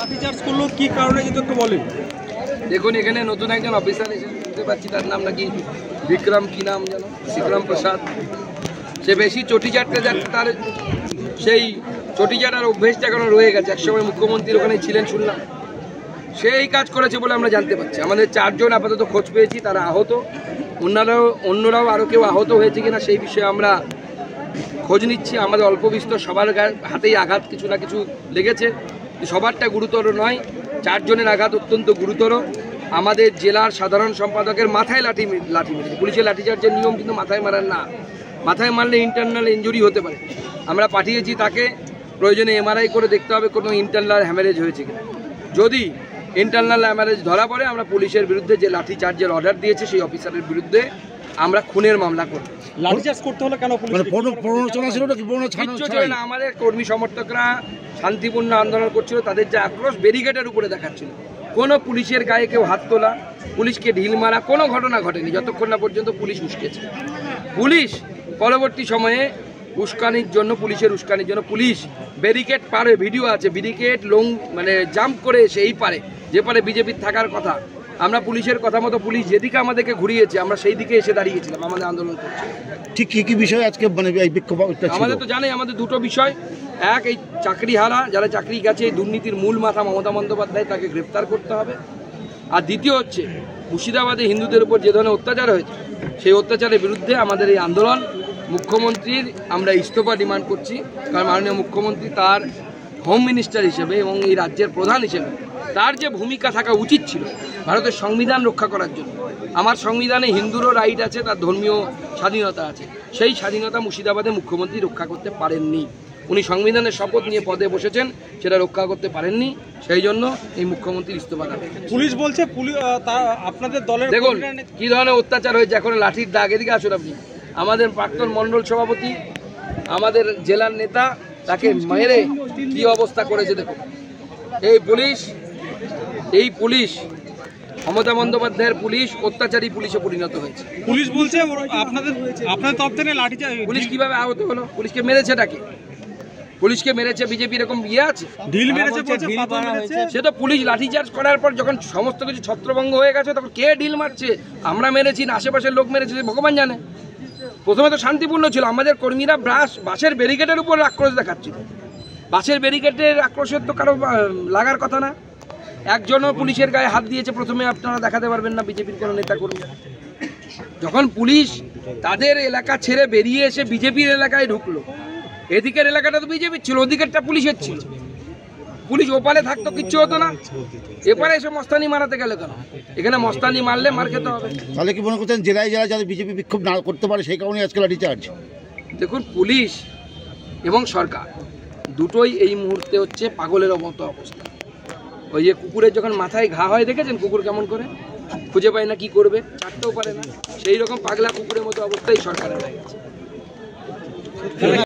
লাঠিচার্জ করলো কি কারণে যদি একটু বলেন। দেখুন এখানে নতুন একজন অফিসার এসে শুনতে পাচ্ছি, তার নাম নাকি বিক্রম, কি নাম যেন, বিক্রম প্রসাদ। সে বেশি চটি চাটতে যাচ্ছে, তার সেই চটি চাটার অভ্যেসটা এখনো রয়ে গেছে। একসময় মুখ্যমন্ত্রীর ওখানে ছিলেন শুনলাম, সেই কাজ করেছে বলে আমরা জানতে পারছি। আমাদের 4 জন আপাতত খোঁজ পেয়েছি, তারা আহত। অন্যরাও আরও কেউ আহত হয়েছে কিনা সেই বিষয়ে আমরা খোঁজ নিচ্ছি। আমাদের অল্প বিস্তর সবার হাতেই আঘাত কিছু না কিছু লেগেছে, সবারটা গুরুতর নয়। 4 জনের আঘাত অত্যন্ত গুরুতর। আমাদের জেলার সাধারণ সম্পাদকের মাথায় লাঠি মেরেছে। পুলিশের লাঠিচার্জের নিয়ম কিন্তু মাথায় মারার না, মাথায় মারলে ইন্টারনাল ইনজুরি হতে পারে। আমরা পাঠিয়েছি তাকে, প্রয়োজনে এমআরআই করে দেখতে হবে কোনো ইন্টারনাল হ্যামারেজ হয়েছে কিনা। যদি ইন্টারনাল হ্যামারেজ ধরা পড়ে, আমরা পুলিশের বিরুদ্ধে যে লাঠিচার্জের অর্ডার দিয়েছে সেই অফিসারের বিরুদ্ধে আমরা খুনের মামলা করব। লাঠিচার্জ করতে হলো কেন? না, আমাদের কর্মী সমর্থকরা শান্তিপূর্ণ আন্দোলন করছিল, তাদের যে আক্রোশ ব্যারিকেডের উপরে দেখাচ্ছিল। কোনো পুলিশের গায়ে কেউ হাত তোলা, পুলিশকে ঢিল মারা কোনো ঘটনা ঘটেনি যতক্ষণ না পর্যন্ত পুলিশ উস্কেছে। পুলিশ পরবর্তী সময়ে উস্কানির জন্য, পুলিশের উস্কানির জন্য পুলিশ ব্যারিকেড পারে, ভিডিও আছে, ব্যারিকেড জাম্প করে এসে এই পারে, যে পারে বিজেপির থাকার কথা। আমরা পুলিশের কথা মতো, পুলিশ যেদিকে আমাদেরকে ঘুরিয়েছে আমরা সেই দিকে এসে দাঁড়িয়েছিলাম, আমাদের আন্দোলন করছি। ঠিক কি বিষয় আজকে বিক্ষোভ? আমাদের তো জানেই, আমাদের দুটো বিষয়। এক, এই চাকরিহারা যারা চাকরি গেছে, এই দুর্নীতির মূল মাথা মমতা বন্দ্যোপাধ্যায়, তাকে গ্রেফতার করতে হবে। আর দ্বিতীয় হচ্ছে মুর্শিদাবাদে হিন্দুদের উপর যে ধরনের অত্যাচার হয়েছে, সেই অত্যাচারের বিরুদ্ধে আমাদের এই আন্দোলন। মুখ্যমন্ত্রীর আমরা ইস্তফা ডিমান্ড করছি, কারণ মাননীয় মুখ্যমন্ত্রী তার হোম মিনিস্টার হিসেবে এবং এই রাজ্যের প্রধান হিসেবে তার যে ভূমিকা থাকা উচিত ছিল ভারতের সংবিধান রক্ষা করার জন্য। আমার সংবিধানে হিন্দুরও রাইট আছে, তার ধর্মীয় স্বাধীনতা আছে, সেই স্বাধীনতা মুর্শিদাবাদে মুখ্যমন্ত্রী রক্ষা করতে পারেননি। উনি সংবিধানের শপথ নিয়ে পদে বসেছেন, সেটা রক্ষা করতে পারেননি, সেই জন্য এই মুখ্যমন্ত্রীর ইস্তফা দেন। পুলিশ বলছে আপনাদের দলের, দেখুন কি ধরনের অত্যাচার হয়েছে, এখন লাঠির দাগ। এদিকে আসুন আপনি। আমাদের প্রাক্তন মণ্ডল সভাপতি, আমাদের জেলার নেতা, তাকে মেরে কি অবস্থা করেছে দেখুন। এই পুলিশ মমতা বন্দ্যোপাধ্যায়ের পুলিশ অত্যাচারী পুলিশে পরিণত হয়েছে। পুলিশ বলছে আপনাদের তরফ থেকে লাঠিচার্জ। পুলিশ কিভাবে আহত হলো? পুলিশকে মেরেছে ডাকে, পুলিশকে মেরেছে বিজেপি, এরকম ইয়ে আছে? ঢিল মেরেছে, সে তো পুলিশ লাঠিচার্জ করার পর যখন সমস্ত কিছু ছত্রভঙ্গ হয়ে গেছে, তখন কে ঢিল মারছে, আমরা মেরেছি না আশেপাশের লোক মেরেছে, ভগবান জানে। প্রথমে তো শান্তিপূর্ণ ছিল, আমাদের কর্মীরা বাসের ব্যারিকেডের উপর আক্রোশ দেখাচ্ছিল। বাসের ব্যারিকেডের আক্রোশের তো কারো লাগার কথা না। একজনও পুলিশের গায়ে হাত দিয়েছে প্রথমে আপনারা দেখাতে পারবেন না, বিজেপির কোনো নেতা কর্মী। যখন পুলিশ তাদের এলাকা ছেড়ে বেরিয়ে এসে বিজেপির এলাকায় ঢুকলো, এদিকের এলাকাটা তো বিজেপির ছিল, ওদিকেরটা পুলিশের ছিল। পুলিশ ওপারে থাকতো কিচ্ছু হতো না, এপারে এসে মস্তানি মারাতে গেলে কেন? এখানে মস্তানি মারলে মার খেতে হবে। তাহলে কি মনে করছেন জেলায় জেলায় যাতে বিজেপি বিক্ষোভ না করতে পারে সেই কারণে আজকে লাঠিচার্জ? দেখুন, পুলিশ এবং সরকার দুটোই এই মুহূর্তে হচ্ছে পাগলের মতো অবস্থা। ওই যে কুকুরের যখন মাথায় ঘা হয়, দেখেছেন কুকুর কেমন করে খুঁজে পায় না, কি করবে, ছাড়তেও পারে না, সেই রকম পাগলা কুকুরের মতো অবস্থাই সরকারের হয়ে গেছে।